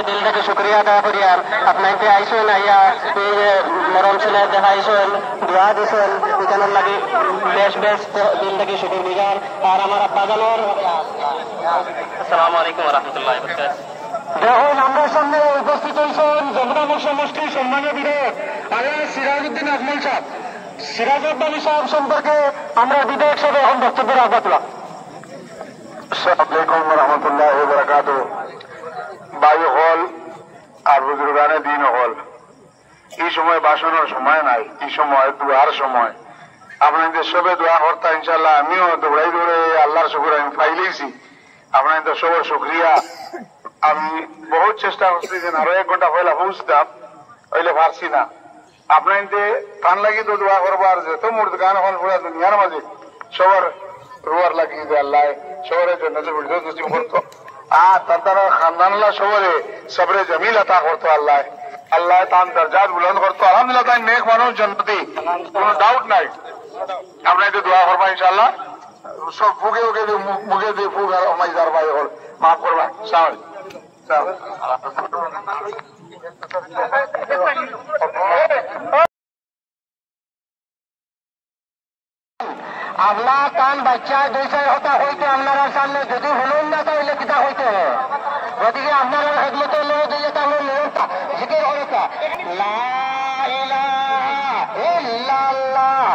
দিল থেকে শুক্রিয়া আদায় করি। আর আপনাকে আইসেন আইয়া এই মরম ছেলে দেখাইছেন, দোয়া দিছেন, এখানের লাগি বেশ বেশ দিল থেকে শুকুর গুজার। আর আমার আব্বা জানোর আসসালামু আলাইকুম রহমতুল্লাহ। দেখুন আমরা সামনে উপস্থিত হয়েছেন যমুনামুখ সমষ্টির সম্মানীয় বিধায়ক আল্লাহ সিরাজউদ্দিন আজমল সাহেব। সিরাজউদ্দিন সাহেব সম্পর্কে আমরা বিধায়ক সাহেব এখন বক্তব্য রাখবো। আসসালামু আলাইকুম রহমতুল্লাহ বারাকাতু। বায়ু হল আর বুজুর্গানে দিন হল, এই সময় বাসনের সময় নাই, এই সময় দোয়ার সময়। আপনাদের সবে দোয়া করতা ইনশাল্লাহ। আমিও দৌড়াই দৌড়ে আল্লাহর শুকুর আমি পাইলেইছি। আপনাদের সবার শুক্রিয়া। আমি বহুত চেষ্টা করছি যে আরো 1 ঘন্টা পয়লা পৌঁছতাম, হইলে পারছি না। আপনাদের কান লাগি তো দোয়া করবার যেত মুর্দ গান হল পুরা দুনিয়ার মাঝে সবার রুয়ার লাগিয়ে দেয় আল্লাহ সবরের জন্য নসিব করতো। আর তারা খানদানলা সবরে সবরে জমিল আতা করতো আল্লাহ। আল্লাহ তার দরজাত বুলন্দ করতো। আলহামদুলিল্লাহ তাই নেক মানুষ জন্মতি, কোন ডাউট নাই। আমরা একটু দোয়া করবা ইনশাল্লাহ। সব ফুকে উকে মুখে দিয়ে ফুক আর অমাইদার ভাই হল মাফ করবা। আল্লাহ কান বাচ্চা 2-4 হতা হইতে আপনার সামনে যদি হলুন না তাহলে কিতা হইতে হবে। গতিকে আপনারা হেদমত লোক দিলে তাহলে নিয়মটা জিকির হইতা লা ইলাহা ইল্লাল্লাহ,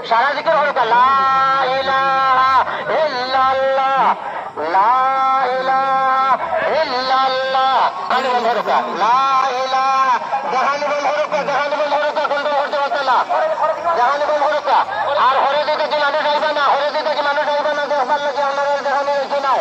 সারা জিকির হইতা লা ইলাহা ইল্লাল্লাহ, লা ইলাহা ইল্লাল্লাহ। আমি বলতা লা ইলাহা জাহানুল হরকা, জাহানুল হরকা কোন করতে হতলা, জাহানুল হরকা। আর হরে দিতে কি মানুষ আইবে না, হরে দিতে কি মানুষ আইবে না, দেখবার লাগে আপনারা দেখানো হয়েছে না।